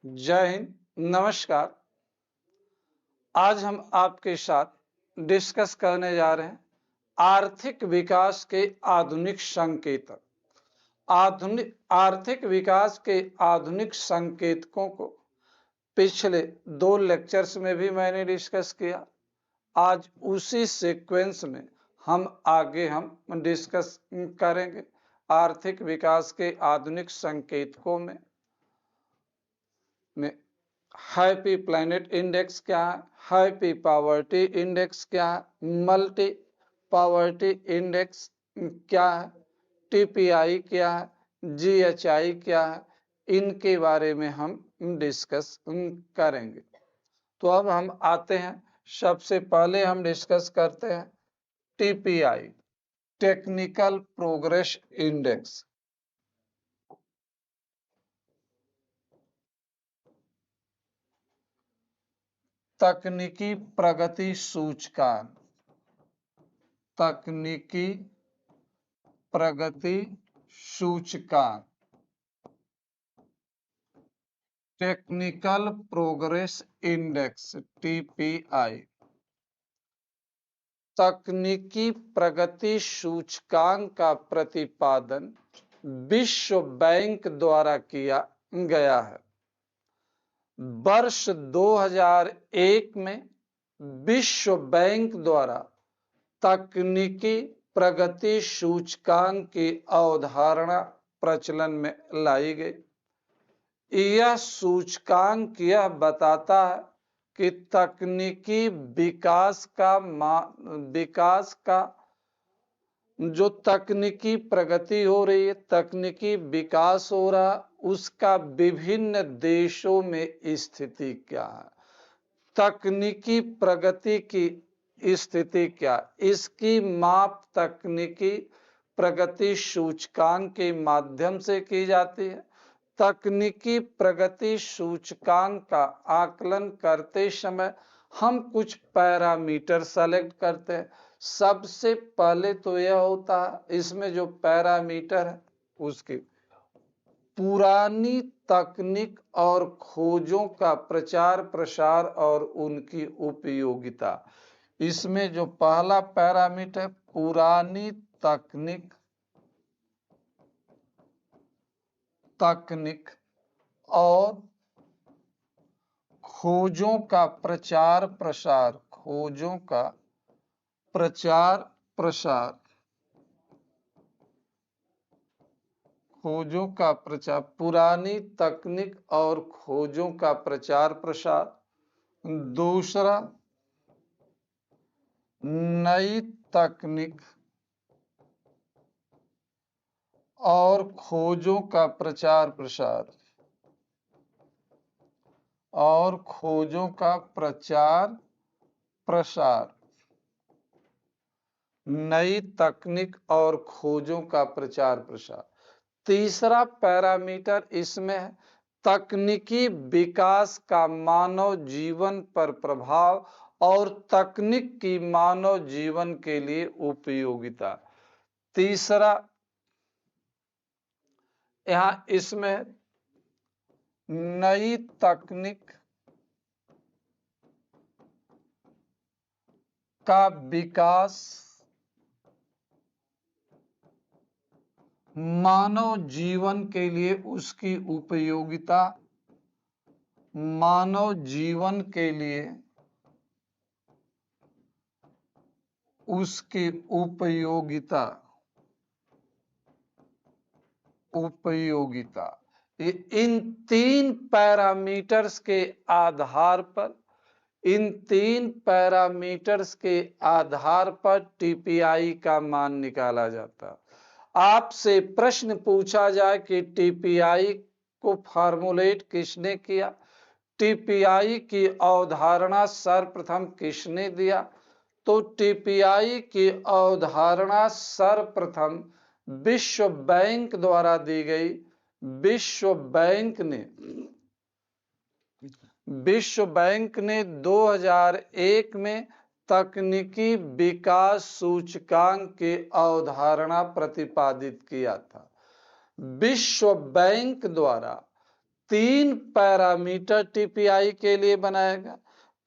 जय हिंद, नमस्कार। आज हम आपके साथ डिस्कस करने जा रहे हैं आर्थिक विकास के आधुनिक संकेतक। आर्थिक विकास के आधुनिक संकेतकों को पिछले 2 लेक्चर्स में भी मैंने डिस्कस किया। आज उसी सीक्वेंस में हम डिस्कस करेंगे आर्थिक विकास के आधुनिक संकेतकों में हैप्पी प्लैनेट इंडेक्स क्या है, हैप्पी पॉवर्टी इंडेक्स क्या है, मल्टी पॉवर्टी इंडेक्स क्या है, टीपीआई क्या है, जीएचआई क्या है, इनके बारे में हम डिस्कस करेंगे। तो अब हम आते हैं, सबसे पहले हम डिस्कस करते हैं टीपीआई, टेक्निकल प्रोग्रेस इंडेक्स। तकनीकी प्रगति सूचकांक, तकनीकी प्रगति सूचकांक, टेक्निकल प्रोग्रेस इंडेक्स टीपीआई। तकनीकी प्रगति सूचकांक का प्रतिपादन विश्व बैंक द्वारा किया गया है। वर्ष 2001 में विश्व बैंक द्वारा तकनीकी प्रगति सूचकांक की अवधारणा प्रचलन में लाई गई। यह सूचकांक यह बताता है कि तकनीकी विकास का जो तकनीकी प्रगति हो रही है, तकनीकी विकास हो रहा, उसका विभिन्न देशों में स्थिति क्या है, तकनीकी प्रगति की स्थिति क्या, इसकी माप तकनीकी प्रगति सूचकांक के माध्यम से की जाती है। तकनीकी प्रगति सूचकांक का आकलन करते समय हम कुछ पैरामीटर सेलेक्ट करते हैं। सबसे पहले तो यह होता है, इसमें जो पैरामीटर है उसकी पुरानी तकनीक और खोजों का प्रचार प्रसार और उनकी उपयोगिता। इसमें जो पहला पैरामीटर पुरानी तकनीक और खोजों का प्रचार प्रसार, खोजों का प्रचार प्रसार, खोजों का प्रचार, पुरानी तकनीक और खोजों का प्रचार प्रसार। दूसरा, नई तकनीक और खोजों का प्रचार प्रसार, और खोजों का प्रचार प्रसार, नई तकनीक और खोजों का प्रचार प्रसार। तीसरा पैरामीटर इसमें है तकनीकी विकास का मानव जीवन पर प्रभाव और तकनीक की मानव जीवन के लिए उपयोगिता। तीसरा यहाँ इसमें नई तकनीक का विकास मानव जीवन के लिए उसकी उपयोगिता, मानव जीवन के लिए उसकी उपयोगिता, इन 3 पैरामीटर्स के आधार पर, इन 3 पैरामीटर्स के आधार पर टीपीआई का मान निकाला जाता। आपसे प्रश्न पूछा जाए कि टीपीआई को फॉर्मुलेट किसने किया, टीपीआई की अवधारणा सर्वप्रथम किसने दिया, तो टीपीआई की अवधारणा सर्वप्रथम विश्व बैंक द्वारा दी गई। विश्व बैंक ने 2001 में तकनीकी विकास सूचकांक की अवधारणा प्रतिपादित किया था। विश्व बैंक द्वारा 3 पैरामीटर टीपीआई के लिए बनाएगा।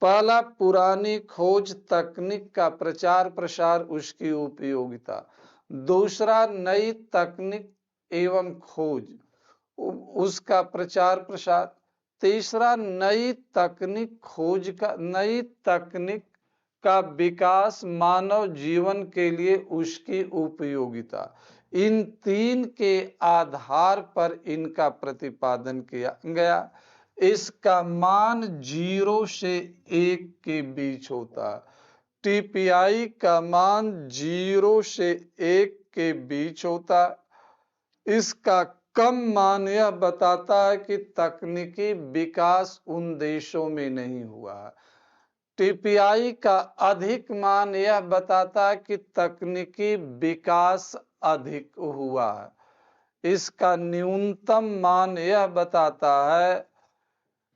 पहला, पुरानी खोज तकनीक का प्रचार प्रसार, उसकी उपयोगिता। दूसरा, नई तकनीक एवं खोज, उसका प्रचार प्रसार। तीसरा, नई तकनीक का विकास मानव जीवन के लिए उसकी उपयोगिता। इन 3 के आधार पर इनका प्रतिपादन किया गया। इसका मान 0 से 1 के बीच होता है। टीपीआई का मान 0 से 1 के बीच होता है। इसका कम मान यह बताता है कि तकनीकी विकास उन देशों में नहीं हुआ है। टीपीआई का अधिक मान यह बताता है कि तकनीकी विकास अधिक हुआ है। इसका न्यूनतम मान यह बताता है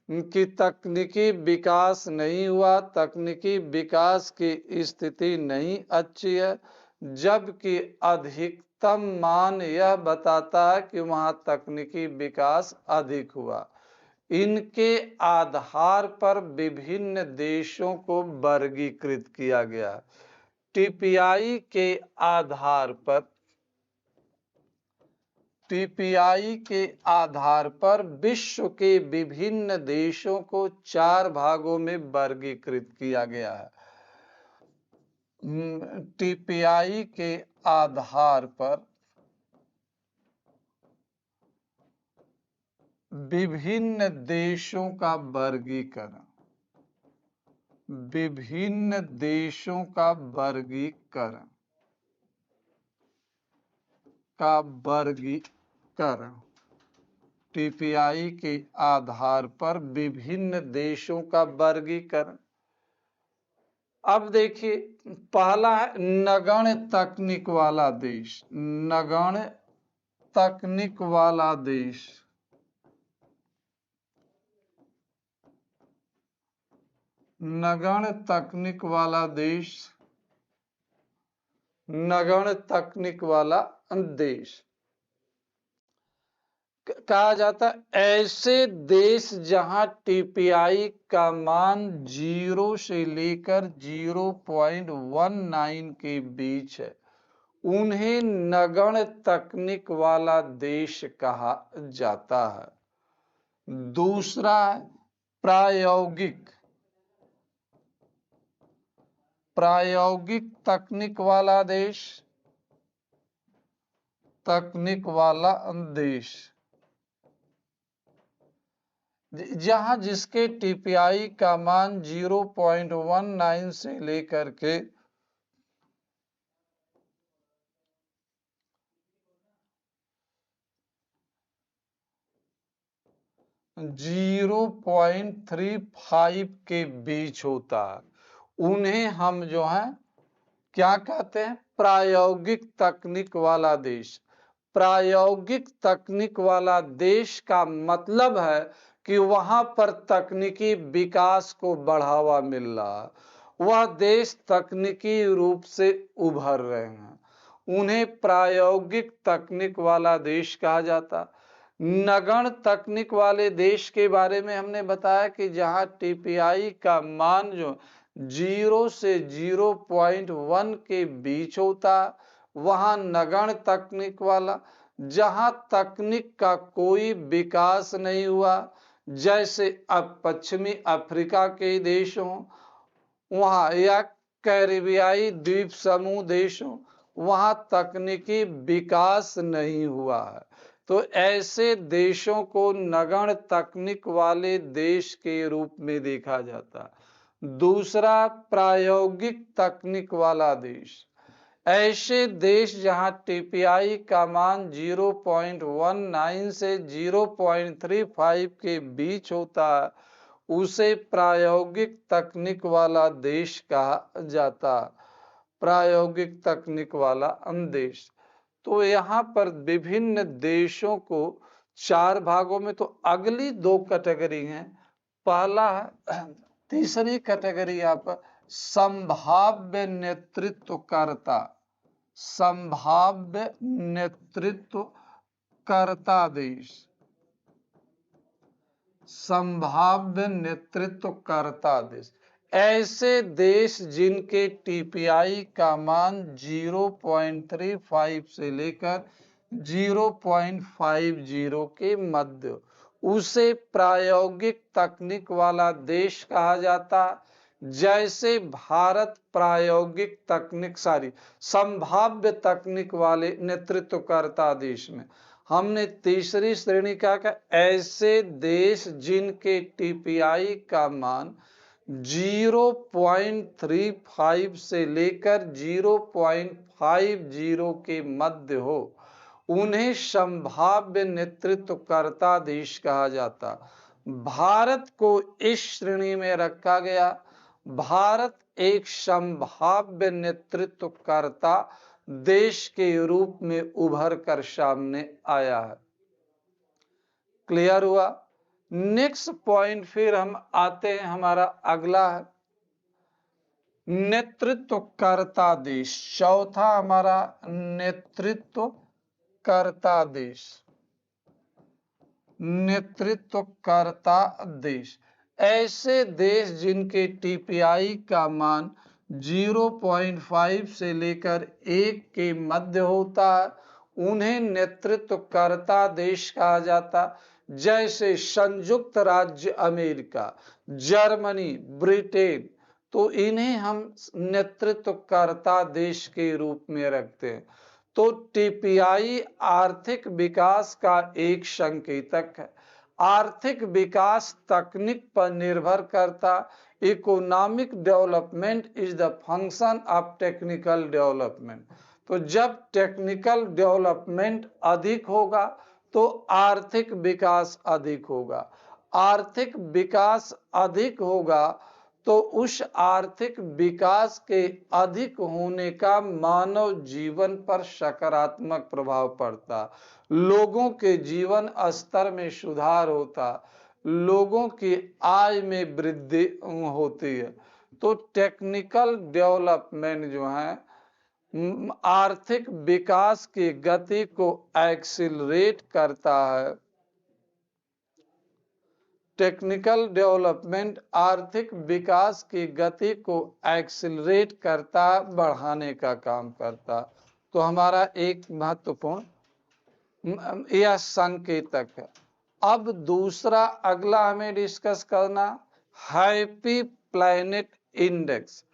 कि तकनीकी विकास नहीं हुआ, तकनीकी विकास की स्थिति नहीं अच्छी है। जबकि अधिकतम मान यह बताता है कि वहां तकनीकी विकास अधिक हुआ। इनके आधार पर विभिन्न देशों को वर्गीकृत किया गया। टीपीआई के आधार पर विश्व के विभिन्न देशों को 4 भागों में वर्गीकृत किया गया है। टीपीआई के आधार पर विभिन्न देशों का वर्गीकरण, टीपीआई के आधार पर विभिन्न देशों का वर्गीकरण। अब देखिए, पहला है नगण्य तकनीक वाला देश। नगण्य तकनीक वाला देश, नगण्य तकनीक वाला देश, नगण्य तकनीक वाला देश कहा जाता है ऐसे देश जहां टीपीआई का मान 0 से लेकर 0.19 के बीच है, उन्हें नगण्य तकनीक वाला देश कहा जाता है। दूसरा, प्रायोगिक तकनीक वाला देश, जहां जिसके टीपीआई का मान 0.19 से लेकर के 0.35 के बीच होता है, उन्हें हम जो है क्या कहते हैं? प्रायोगिक तकनीक वाला देश। प्रायोगिक तकनीक वाला देश का मतलब है कि वहां पर तकनीकी विकास को बढ़ावा मिल रहा है, वह देश तकनीकी रूप से उभर रहे हैं, उन्हें प्रायोगिक तकनीक वाला देश कहा जाता। नगण्य तकनीक वाले देश के बारे में हमने बताया कि जहां टीपीआई का मान जो 0 से 0.1 के बीच होता, वहां नगण्य तकनीक वाला। जहां तकनीक का कोई विकास नहीं हुआ, जैसे अब पश्चिमी अफ्रीका के देश हों वहां, या कैरिबियाई द्वीप समूह देश हों, वहां तकनीकी विकास नहीं हुआ है, तो ऐसे देशों को नगण्य तकनीक वाले देश के रूप में देखा जाता। दूसरा, प्रायोगिक तकनीक वाला देश, ऐसे देश जहां टीपीआई का मान 0.19 से 0.35 के बीच होता है, उसे प्रायोगिक तकनीक वाला देश कहा जाता। प्रायोगिक तकनीक वाला देश। तो यहाँ पर विभिन्न देशों को 4 भागों में, तो अगली 2 कैटेगरी हैं। पहला, तीसरी कैटेगरी यहाँ पर संभाव्य नेतृत्वकर्ता, संभाव्य नेतृत्वकर्ता देश। संभाव्य नेतृत्वकर्ता देश, ऐसे देश जिनके टीपीआई का मान 0.35 से लेकर 0.50 के मध्य, उसे प्रायोगिक तकनीक वाला देश कहा जाता। जैसे भारत प्रायोगिक तकनीक संभाव्य तकनीक वाले नेतृत्वकर्ता देश में, हमने तीसरी श्रेणी का ऐसे देश जिनके टीपीआई का मान 0.35 से लेकर 0.50 के मध्य हो, उन्हें संभाव्य नेतृत्वकर्ता देश कहा जाता। भारत को इस श्रेणी में रखा गया। भारत एक संभाव्य नेतृत्वकर्ता देश के रूप में उभर कर सामने आया है। क्लियर हुआ? नेक्स्ट पॉइंट फिर हम आते हैं, हमारा अगला है नेतृत्वकर्ता देश। चौथा हमारा नेतृत्वकर्ता देश। नेतृत्वकर्ता देश, ऐसे देश जिनके टीपीआई का मान 0.5 से लेकर 1 के मध्य होता है, उन्हें नेतृत्वकर्ता देश कहा जाता। जैसे संयुक्त राज्य अमेरिका, जर्मनी, ब्रिटेन, तो इन्हें हम नेतृत्वकर्ता देश के रूप में रखते हैं। तो टीपीआई आर्थिक विकास का एक संकेतक है। आर्थिक विकास तकनीक पर निर्भर करता। Economic development is the function of technical development. तो जब टेक्निकल डेवलपमेंट अधिक होगा तो आर्थिक विकास अधिक होगा। आर्थिक विकास अधिक होगा तो उस आर्थिक विकास के अधिक होने का मानव जीवन पर सकारात्मक प्रभाव पड़ता। लोगों के जीवन स्तर में सुधार होता, लोगों की आय में वृद्धि होती है। तो टेक्निकल डेवलपमेंट जो है आर्थिक विकास की गति को एक्सीलरेट करता है। टेक्निकल डेवलपमेंट आर्थिक विकास की गति को एक्सीलरेट करता, बढ़ाने का काम करता। तो हमारा एक महत्वपूर्ण यह संकेतक है। अब दूसरा अगला हमें डिस्कस करना हैप्पी प्लैनेट इंडेक्स।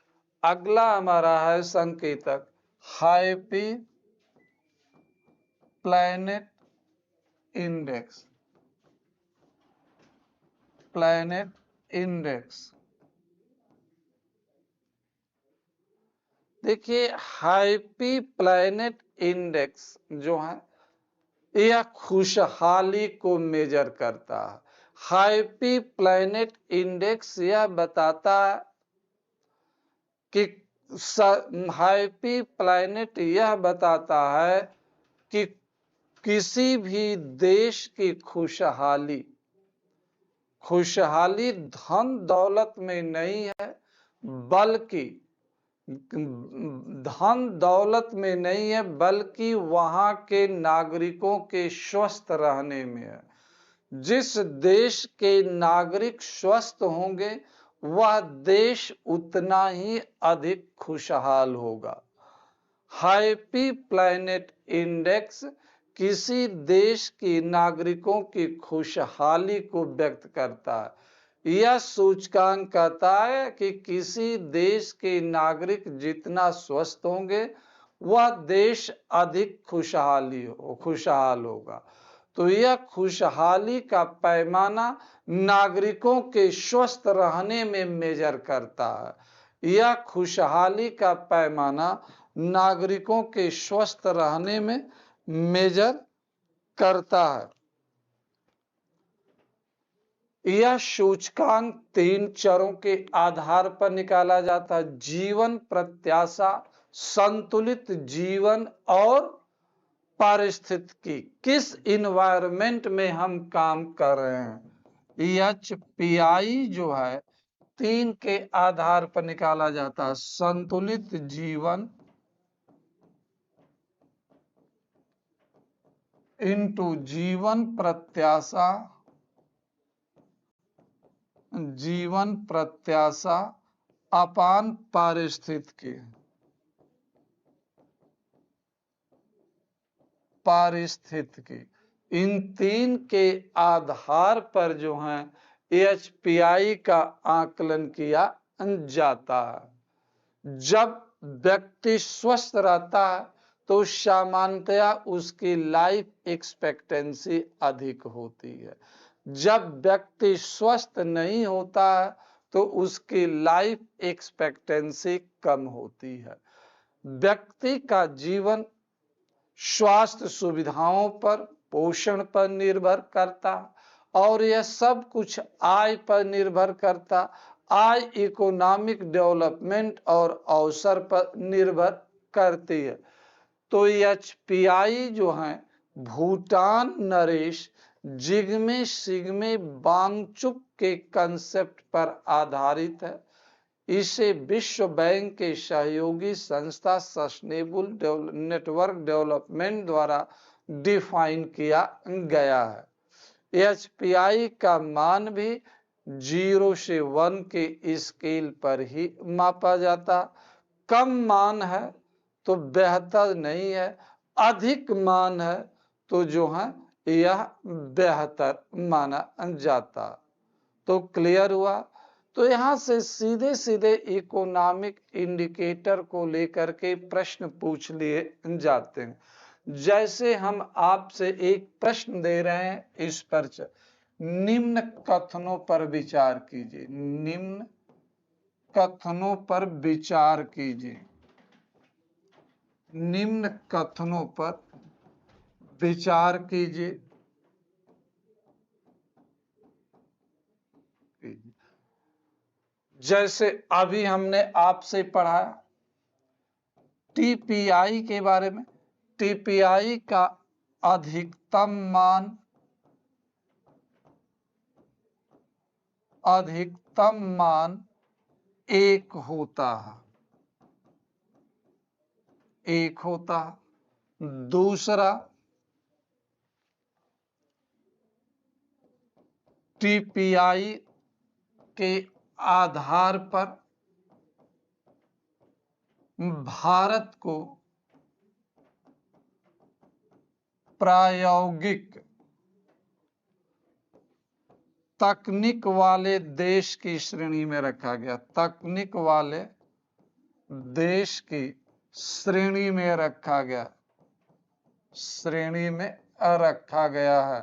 अगला हमारा है संकेतक happy planet index. Planet index, देखिए हैप्पी प्लैनेट इंडेक्स जो है यह खुशहाली को मेजर करता है। हैप्पी प्लैनेट इंडेक्स यह बताता है कि हैप्पी प्लैनेट यह बताता है कि किसी भी देश की खुशहाली धन दौलत में नहीं है, बल्कि धन दौलत में नहीं है, बल्कि वहां के नागरिकों के स्वस्थ रहने में है। जिस देश के नागरिक स्वस्थ होंगे वह देश उतना ही अधिक खुशहाल होगा। हैप्पी प्लैनेट इंडेक्स किसी देश के नागरिकों की खुशहाली को व्यक्त करता है। यह सूचकांक कहता है कि किसी देश के नागरिक जितना स्वस्थ होंगे वह देश अधिक खुशहाल होगा। तो यह खुशहाली का पैमाना नागरिकों के स्वस्थ रहने में मेजर करता है। यह खुशहाली का पैमाना नागरिकों के स्वस्थ रहने में मेजर करता है। यह सूचकांक 3 चरों के आधार पर निकाला जाता है: जीवन प्रत्याशा, संतुलित जीवन और पारिस्थितिकी। किस इन्वायरमेंट में हम काम कर रहे हैं। एचपीआई जो है 3 के आधार पर निकाला जाता है: संतुलित जीवन इंटू जीवन प्रत्याशा जीवन प्रत्याशा अपान पारिस्थितिकी, इन तीन के आधार पर जो है एएचपीआई का आकलन किया जाता है। जब व्यक्ति स्वस्थ रहता है तो सामान्यतया उसकी लाइफ एक्सपेक्टेंसी अधिक होती है। जब व्यक्ति स्वस्थ नहीं होता है तो उसकी लाइफ एक्सपेक्टेंसी कम होती है। व्यक्ति का जीवन स्वास्थ्य सुविधाओं पर, पोषण पर निर्भर करता और यह सब कुछ आय पर निर्भर करता। आय इकोनॉमिक डेवलपमेंट और अवसर पर निर्भर करती है। तो एचपीआई जो है भूटान नरेश जिग्मे सिग्मे वांगचुक के कंसेप्ट पर आधारित है। इसे विश्व बैंक के सहयोगी संस्था सस्टेनेबल नेटवर्क डेवलपमेंट द्वारा डिफाइन किया गया है। एचपीआई का मान भी 0 से 1 के स्केल पर ही मापा जाता। कम मान है तो बेहतर नहीं है, अधिक मान है तो जो है यह बेहतर माना जाता। तो क्लियर हुआ। तो यहाँ से सीधे सीधे इकोनॉमिक इंडिकेटर को लेकर के प्रश्न पूछ लिए जाते हैं। जैसे हम आपसे एक प्रश्न दे रहे हैं, इस पर निम्न कथनों पर विचार कीजिए। निम्न कथनों पर विचार कीजिए। निम्न कथनों पर विचार कीजिए। जैसे अभी हमने आपसे पढ़ा टीपीआई के बारे में। टीपीआई का अधिकतम मान 1 होता है। दूसरा, टीपीआई के आधार पर भारत को प्रायोगिक तकनीक वाले देश की श्रेणी में रखा गया। तकनीक वाले देश की श्रेणी में रखा गया है।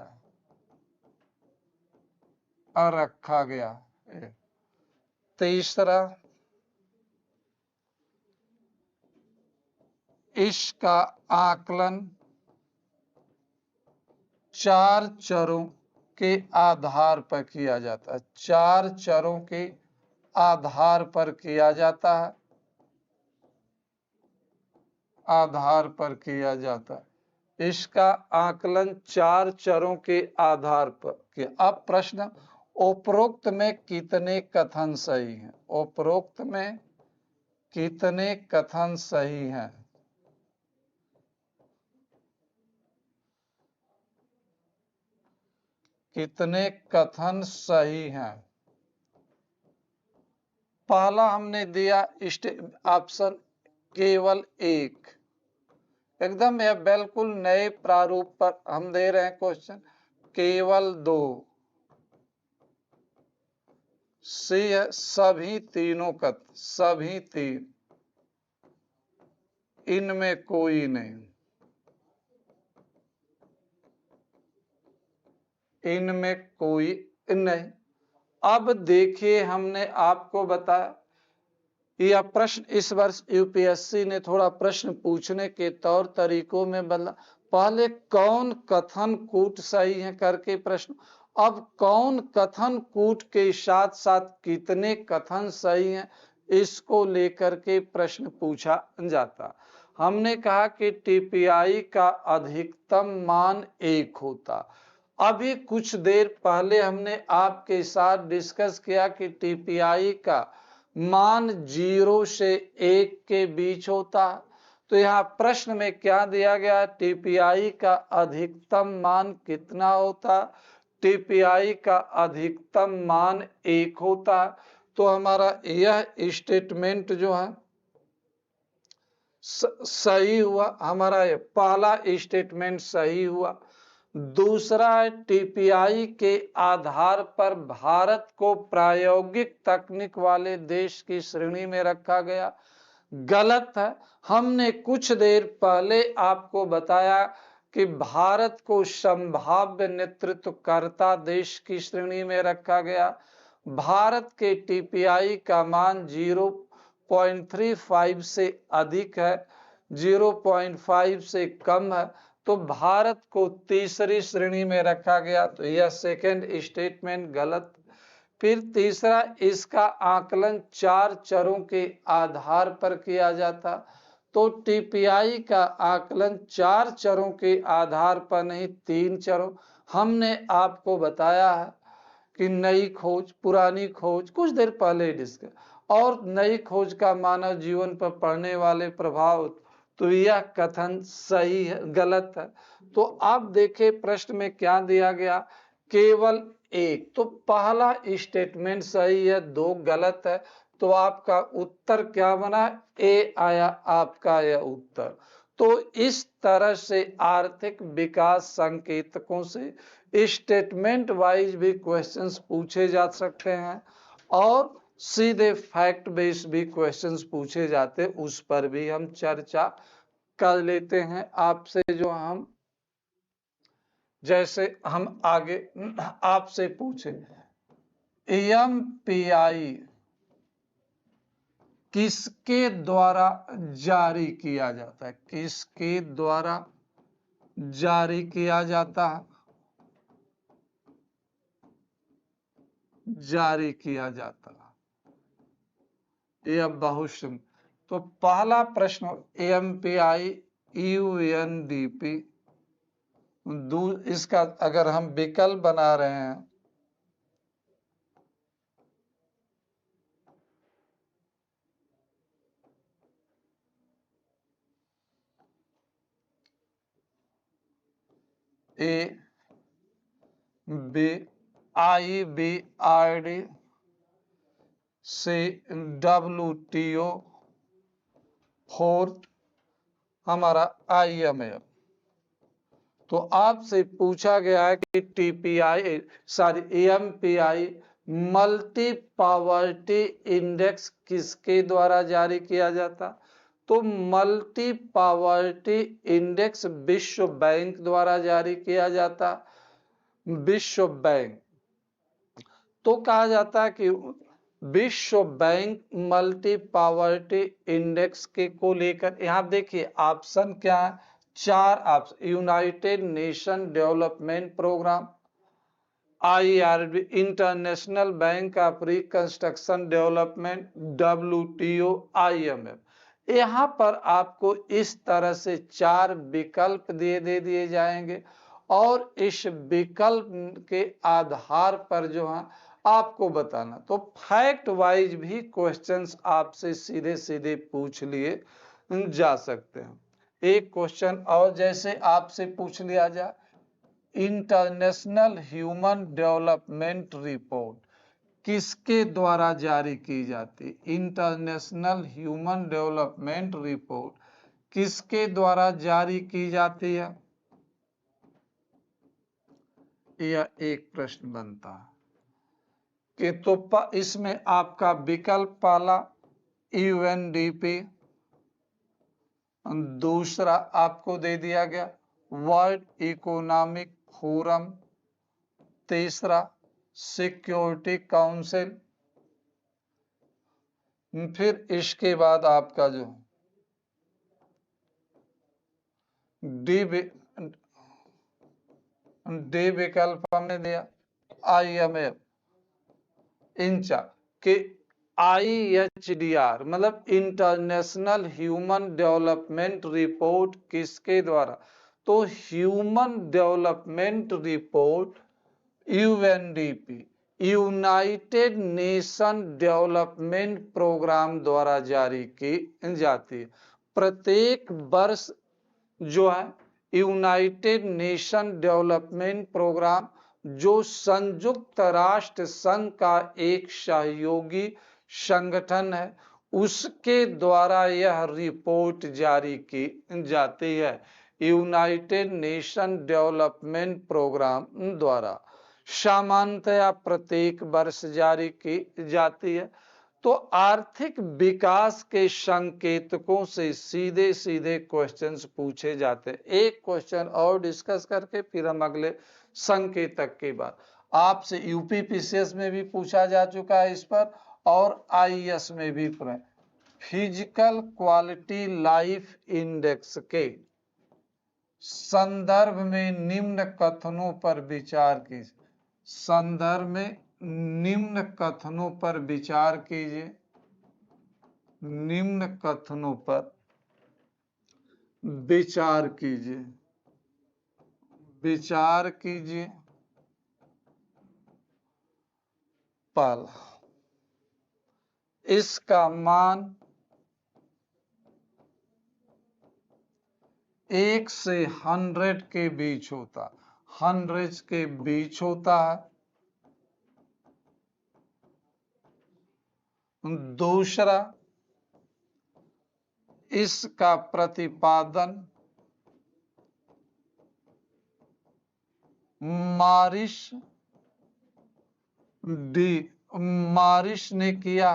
तीसरा, इसका आकलन 4 चरों के आधार पर किया जाता है। 4 चरों के आधार पर किया जाता है। इसका आकलन 4 चरों के आधार पर किया। अब प्रश्न, उपरोक्त में कितने कथन सही हैं? उपरोक्त में कितने कथन सही हैं? कितने कथन सही हैं? पहला हमने दिया ऑप्शन केवल 1। एकदम यह बिल्कुल नए प्रारूप पर हम दे रहे हैं क्वेश्चन। केवल 2। सी है सभी तीनों कथन, सभी 3, इनमें कोई नहीं। अब देखिए, हमने आपको बताया यह प्रश्न इस वर्ष यूपीएससी ने थोड़ा प्रश्न पूछने के तौर तरीकों में बदला। पहले कौन कथन कूट सही है करके प्रश्न, अब कौन कथन कूट के साथ साथ कितने कथन सही हैं इसको लेकर के प्रश्न पूछा जाता। हमने कहा कि टीपीआई का अधिकतम मान 1 होता। अभी कुछ देर पहले हमने आपके साथ डिस्कस किया कि टीपीआई का मान 0 से 1 के बीच होता। तो यहाँ प्रश्न में क्या दिया गया? टीपीआई का अधिकतम मान कितना होता? टीपीआई का अधिकतम मान 1 होता है। तो हमारा यह स्टेटमेंट जो है सही हुआ, हमारा ये पहला स्टेटमेंट सही हुआ। दूसरा है टीपीआई के आधार पर भारत को प्रायोगिक तकनीक वाले देश की श्रेणी में रखा गया। गलत है। हमने कुछ देर पहले आपको बताया कि भारत को संभाव्य नेतृत्वकर्ता देश की श्रेणी में रखा गया। भारत के टीपीआई का मान 0.35 से अधिक है, 0.5 से कम है, तो भारत को तीसरी श्रेणी में रखा गया। तो यह सेकंड स्टेटमेंट गलत। फिर तीसरा, इसका आकलन 4 चरों के आधार पर किया जाता। तो टीपीआई का आकलन 4 चरों के आधार पर नहीं, 3 चरों। हमने आपको बताया है कि नई खोज, पुरानी खोज कुछ देर पहले डिस्कस, और नई खोज का मानव जीवन पर पड़ने वाले प्रभाव, तो यह कथन सही है, गलत है। तो आप देखें प्रश्न में क्या दिया गया, केवल एक। तो पहला स्टेटमेंट सही है, 2 गलत है। तो आपका उत्तर क्या बना, ए आया आपका यह उत्तर। तो इस तरह से आर्थिक विकास संकेतकों से स्टेटमेंट वाइज भी क्वेश्चंस पूछे जा सकते हैं और सीधे फैक्ट बेस्ड भी क्वेश्चंस पूछे जाते, उस पर भी हम चर्चा कर लेते हैं आपसे। जो हम जैसे हम आगे आपसे पूछे, एमपीआई किसके द्वारा जारी किया जाता है, किसके द्वारा जारी किया जाता है, जारी किया जाता है, यह बहुत सिंपल। तो पहला प्रश्न एमपीआई यूएनडीपी, इसका अगर हम विकल्प बना रहे हैं, A B I B R D से WTO, फोर्थ हमारा IMF। तो आपसे पूछा गया है कि TPI sorry MPI multi poverty index किसके द्वारा जारी किया जाता। तो मल्टी पावर्टी इंडेक्स विश्व बैंक द्वारा जारी किया जाता। विश्व बैंक, तो कहा जाता है कि विश्व बैंक मल्टी पावर्टी इंडेक्स के को लेकर, यहां देखिए ऑप्शन क्या है, 4 option, United Nation Development Programme, IRB International Bank of Reconstruction Development, WTO, IMF। यहाँ पर आपको इस तरह से 4 विकल्प दे दिए जाएंगे और इस विकल्प के आधार पर जो है आपको बताना। तो फैक्ट वाइज भी क्वेश्चंस आपसे सीधे सीधे पूछ लिए जा सकते हैं। एक क्वेश्चन और जैसे आपसे पूछ लिया जाए, इंटरनेशनल ह्यूमन डेवलपमेंट रिपोर्ट किसके द्वारा जारी की जाती। इंटरनेशनल ह्यूमन डेवलपमेंट रिपोर्ट किसके द्वारा जारी की जाती है, यह एक प्रश्न बनता है कि तो इसमें आपका विकल्प पहला यूएनडीपी, दूसरा आपको दे दिया गया वर्ल्ड इकोनॉमिक फोरम, तीसरा सिक्योरिटी काउंसिल, फिर इसके बाद आपका जो डी विकल्प हमने दिया IMF। इंचा के IHDR मतलब इंटरनेशनल ह्यूमन डेवलपमेंट रिपोर्ट किसके द्वारा। तो human development report UNDP United Nation Development Programme द्वारा जारी की जाती है। प्रत्येक वर्ष जो है यूनाइटेड नेशन डेवलपमेंट प्रोग्राम जो संयुक्त राष्ट्र संघ का एक सहयोगी संगठन है, उसके द्वारा यह रिपोर्ट जारी की जाती है। यूनाइटेड नेशन डेवलपमेंट प्रोग्राम द्वारा सामान्यतया प्रत्येक वर्ष जारी की जाती है। तो आर्थिक विकास के संकेतकों से सीधे सीधे क्वेश्चंस पूछे जाते हैं। एक क्वेश्चन और डिस्कस करके फिर हम अगले संकेतक के बाद आपसे यूपीपीसीएस में भी पूछा जा चुका है इस पर, और आईएएस में भी फिजिकल क्वालिटी लाइफ इंडेक्स के संदर्भ में निम्न कथनों पर विचार कीजिए। संदर्भ में निम्न कथनों पर विचार कीजिए। निम्न कथनों पर विचार कीजिए। विचार कीजिए। पहला, इसका मान 1 से 100 के बीच होता, 100 के बीच होता है। दूसरा, इसका प्रतिपादन मारिस ने किया।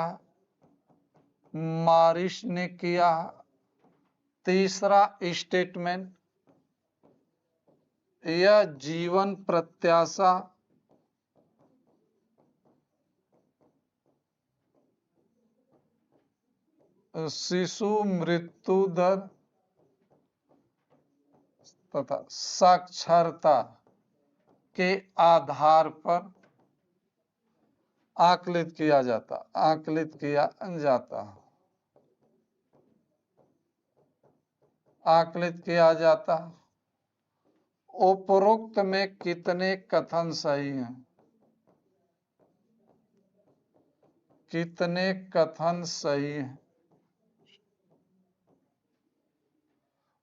मारिस ने किया। तीसरा स्टेटमेंट, यह जीवन प्रत्याशा शिशु मृत्यु दर तथा साक्षरता के आधार पर आकलित किया जाता। आकलित किया जाता। आकलित किया जाता। उपरोक्त में कितने कथन सही हैं? कितने कथन सही हैं?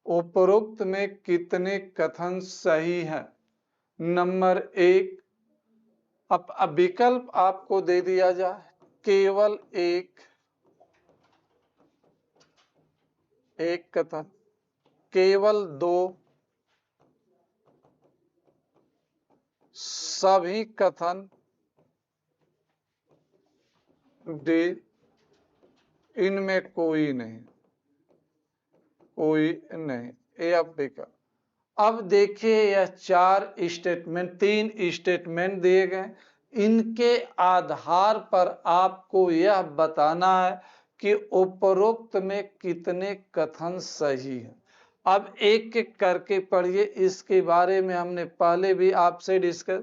उपरोक्त में कितने कथन सही हैं? नंबर 1, अब विकल्प आपको दे दिया जाए, केवल एक कथन, केवल 2, सभी कथन, डी, इनमें कोई नहीं। कोई नहीं। ये अब विकल्प। अब देखिए, यह 4 स्टेटमेंट, 3 स्टेटमेंट दिए गए, इनके आधार पर आपको यह बताना है कि उपरोक्त में कितने कथन सही हैं। अब एक एक करके पढ़िए। इसके बारे में हमने पहले भी आपसे डिस्कस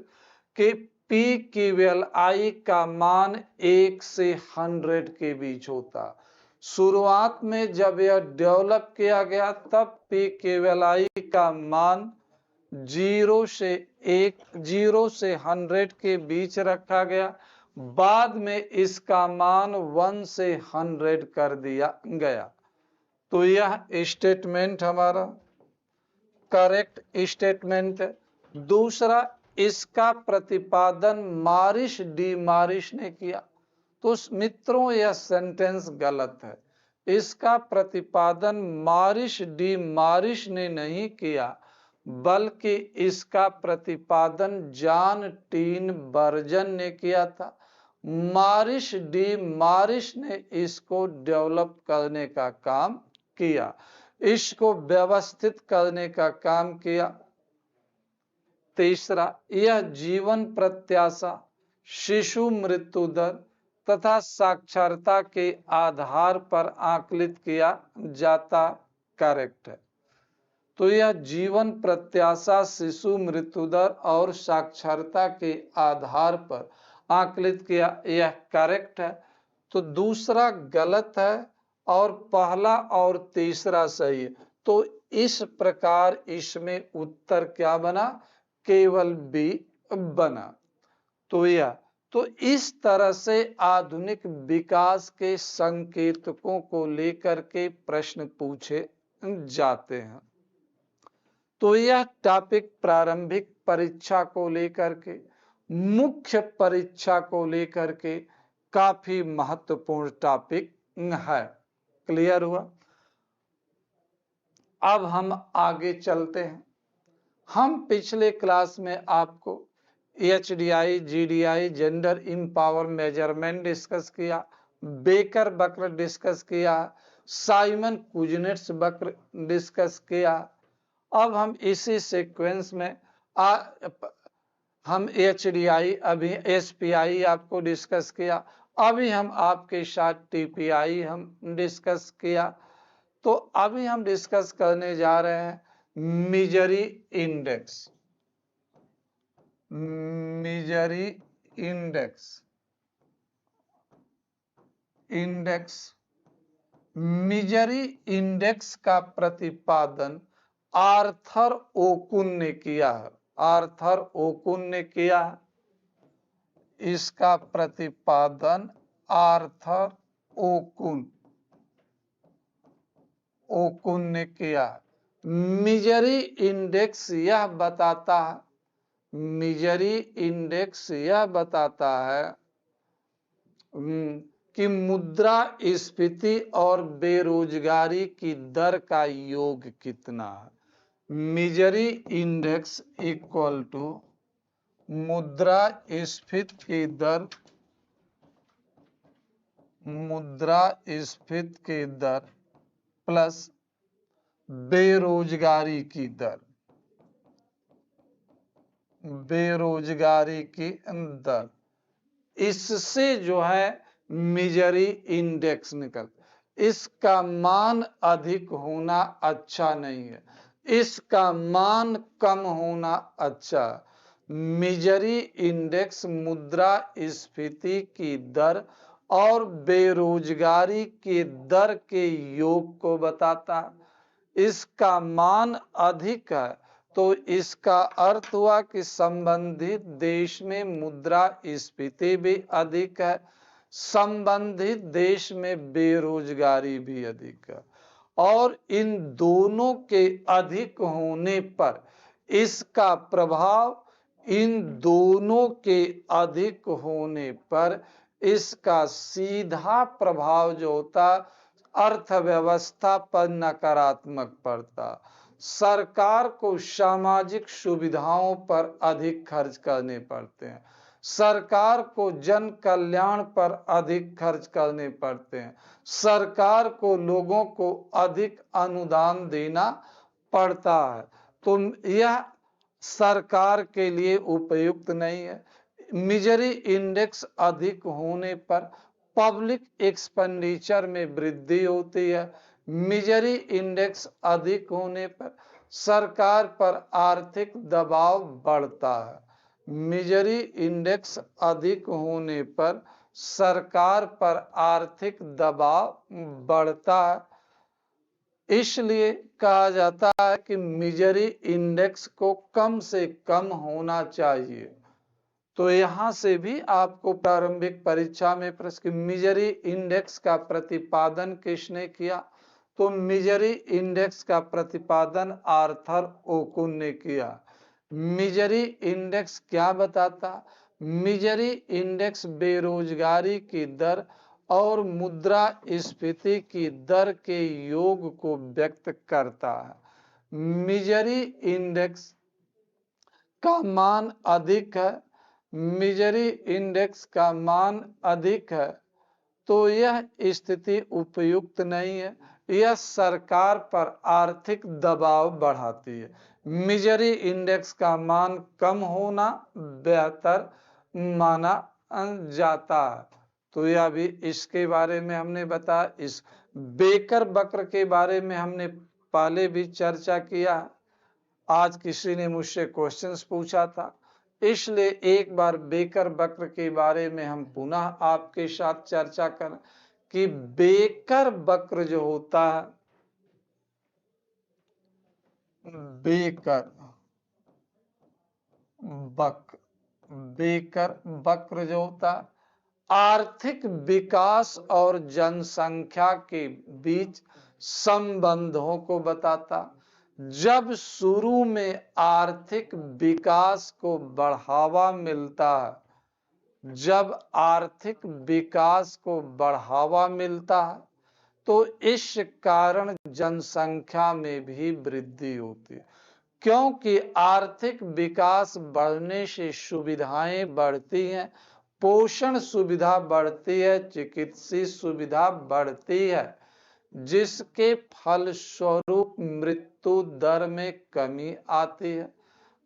कि पी केवल आई का मान 1 से 100 के बीच होता। शुरुआत में जब यह डेवलप किया गया तब पी केवल आई का मान 0 से 100 के बीच रखा गया। बाद में इसका मान 1 से 100 कर दिया गया। तो यह स्टेटमेंट हमारा करेक्ट स्टेटमेंट है। दूसरा, इसका प्रतिपादन मारिस ने किया। तो मित्रों, यह सेंटेंस गलत है। इसका प्रतिपादन मारिस ने नहीं किया, बल्कि इसका प्रतिपादन जॉन टीन बर्जन ने किया था। मारिस ने इसको डेवलप करने का काम किया, इसको व्यवस्थित करने का काम किया। तीसरा, यह जीवन प्रत्याशा, शिशु मृत्यु दर तथा साक्षरता के आधार पर आकलित किया जाता। करेक्ट है। तो यह जीवन प्रत्याशा, शिशु मृत्यु दर और साक्षरता के आधार पर आकलित किया, यह करेक्ट है। तो दूसरा गलत है और पहला और तीसरा सही है। तो इस प्रकार इसमें उत्तर क्या बना? केवल बी बना। तो इस तरह से आधुनिक विकास के संकेतकों को लेकर के प्रश्न पूछे जाते हैं। तो यह टॉपिक प्रारंभिक परीक्षा को लेकर के मुख्य परीक्षा को लेकर के काफी महत्वपूर्ण टॉपिक है। क्लियर हुआ? अब हम आगे चलते हैं। हम पिछले क्लास में आपको HDI, GDI, gender empower measurement discuss किया, बेकर वक्र डिस्कस किया, साइमन कुजनेट्स वक्र डिस्कस किया। अब हम इसी सीक्वेंस में हम HDI, अभी SPI आपको डिस्कस किया, अभी हम आपके साथ TPI हम डिस्कस किया। तो अभी हम डिस्कस करने जा रहे हैं misery index. Misery index misery index का प्रतिपादन आर्थर ओकुन ने किया है। आर्थर ओकुन ने किया। इसका प्रतिपादन आर्थर ओकुन ने किया। मिजरी इंडेक्स यह बताता है, मिजरी इंडेक्स यह बताता है कि मुद्रास्फीति और बेरोजगारी की दर का योग कितना है। मिजरी इंडेक्स इक्वल टू मुद्रास्फीति की दर, मुद्रास्फीति की दर प्लस बेरोजगारी की दर, बेरोजगारी की दर, इससे जो है मिजरी इंडेक्स निकल। इसका मान अधिक होना अच्छा नहीं है, इसका मान कम होना अच्छा। मिजरी इंडेक्स मुद्रास्फीति की दर और बेरोजगारी की दर के योग को बताता। इसका मान अधिक है तो इसका अर्थ हुआ कि संबंधित देश में मुद्रास्फीति भी अधिक है, संबंधित देश में बेरोजगारी भी अधिक है, और इन दोनों के अधिक होने पर इसका प्रभाव, इन दोनों के अधिक होने पर इसका सीधा प्रभाव जो होता अर्थव्यवस्था पर नकारात्मक पड़ता। सरकार को सामाजिक सुविधाओं पर अधिक खर्च करने पड़ते हैं, सरकार को जन कल्याण पर अधिक खर्च करने पड़ते हैं, सरकार को लोगों को अधिक अनुदान देना पड़ता है। तो यह सरकार के लिए उपयुक्त नहीं है। मिजरी इंडेक्स अधिक होने पर पब्लिक एक्सपेंडिचर में वृद्धि होती है। मिजरी इंडेक्स अधिक होने पर सरकार पर आर्थिक दबाव बढ़ता है। मिजरी इंडेक्स अधिक होने पर सरकार पर आर्थिक दबाव बढ़ता है। इसलिए कहा जाता है कि मिजरी इंडेक्स को कम से कम होना चाहिए। तो यहां से भी आपको प्रारंभिक परीक्षा में प्रश्न, मिजरी इंडेक्स का प्रतिपादन किसने किया? तो मिजरी इंडेक्स का प्रतिपादन आर्थर ओकुन ने किया। मिजरी इंडेक्स क्या बताता? मिजरी इंडेक्स बेरोजगारी की दर और मुद्रास्फीति की दर के योग को व्यक्त करता है। मिजरी इंडेक्स का मान अधिक है, मिजरी इंडेक्स का मान अधिक है तो यह स्थिति उपयुक्त नहीं है, यह सरकार पर आर्थिक दबाव बढ़ाती है। मिजरी इंडेक्स का मान कम होना बेहतर माना जाता है। तो यह भी इसके बारे में हमने बताया। इस बेकर वक्र के बारे में हमने पहले भी चर्चा किया। आज किसी ने मुझसे क्वेश्चंस पूछा था, इसलिए एक बार बेकर वक्र के बारे में हम पुनः आपके साथ चर्चा करें कि बेकर वक्र जो होता है, बेकर वक्र जो होता है आर्थिक विकास और जनसंख्या के बीच संबंधों को बताता। जब शुरू में आर्थिक विकास को बढ़ावा मिलता है, जब आर्थिक विकास को बढ़ावा मिलता है तो इस कारण जनसंख्या में भी वृद्धि होती है, क्योंकि आर्थिक विकास बढ़ने से सुविधाएं बढ़ती हैं, पोषण सुविधा बढ़ती है, चिकित्सीय सुविधा बढ़ती है, जिसके फलस्वरूप मृत्यु दर में कमी आती है।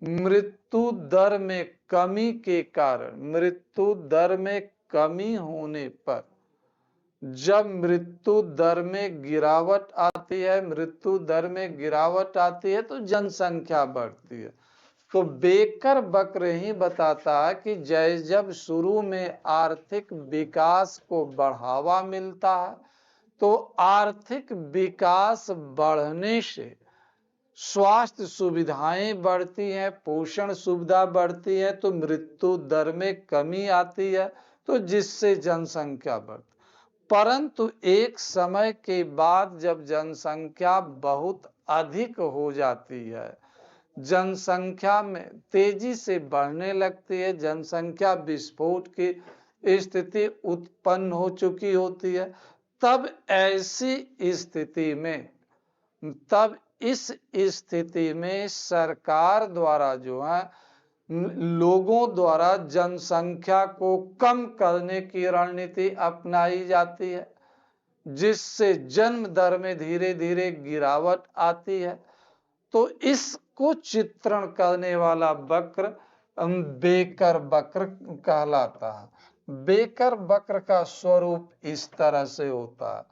मृत्यु दर में कमी के कारण, मृत्यु दर में कमी होने पर, जब मृत्यु दर में गिरावट आती है, मृत्यु दर में गिरावट आती है तो जनसंख्या बढ़ती है। तो बेकर वक्र ही बताता है कि जब शुरू में आर्थिक विकास को बढ़ावा मिलता है तो आर्थिक विकास बढ़ने से स्वास्थ्य सुविधाएं बढ़ती हैं, पोषण सुविधा बढ़ती है, तो मृत्यु दर में कमी आती है, तो जिससे जनसंख्या बढ़ती। परंतु एक समय के बाद जब जनसंख्या बहुत अधिक हो जाती है, जनसंख्या में तेजी से बढ़ने लगती है, जनसंख्या विस्फोट की स्थिति उत्पन्न हो चुकी होती है, तब ऐसी स्थिति में, तब इस स्थिति में सरकार द्वारा जो है लोगों द्वारा जनसंख्या को कम करने की रणनीति अपनाई जाती है, जिससे जन्म दर में धीरे धीरे गिरावट आती है। तो इसको चित्रण करने वाला वक्र बेकर वक्र कहलाता है। बेकर वक्र का स्वरूप इस तरह से होता है।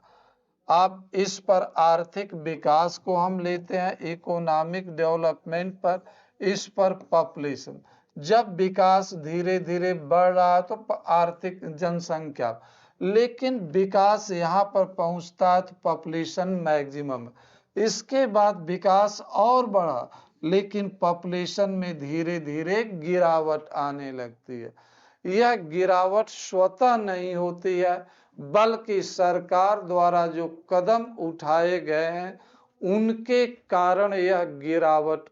अब इस पर आर्थिक विकास को हम लेते हैं, इकोनॉमिक डेवलपमेंट पर, इस पर पॉपुलेशन। जब विकास धीरे धीरे बढ़ रहा है तो आर्थिक जनसंख्या, लेकिन विकास यहाँ पर पहुँचता है तो पॉपुलेशन मैक्सिमम, इसके बाद विकास और बढ़ा लेकिन पॉपुलेशन में धीरे धीरे गिरावट आने लगती है। यह गिरावट स्वतः नहीं होती है, बल्कि सरकार द्वारा जो कदम उठाए गए हैं उनके कारण यह गिरावट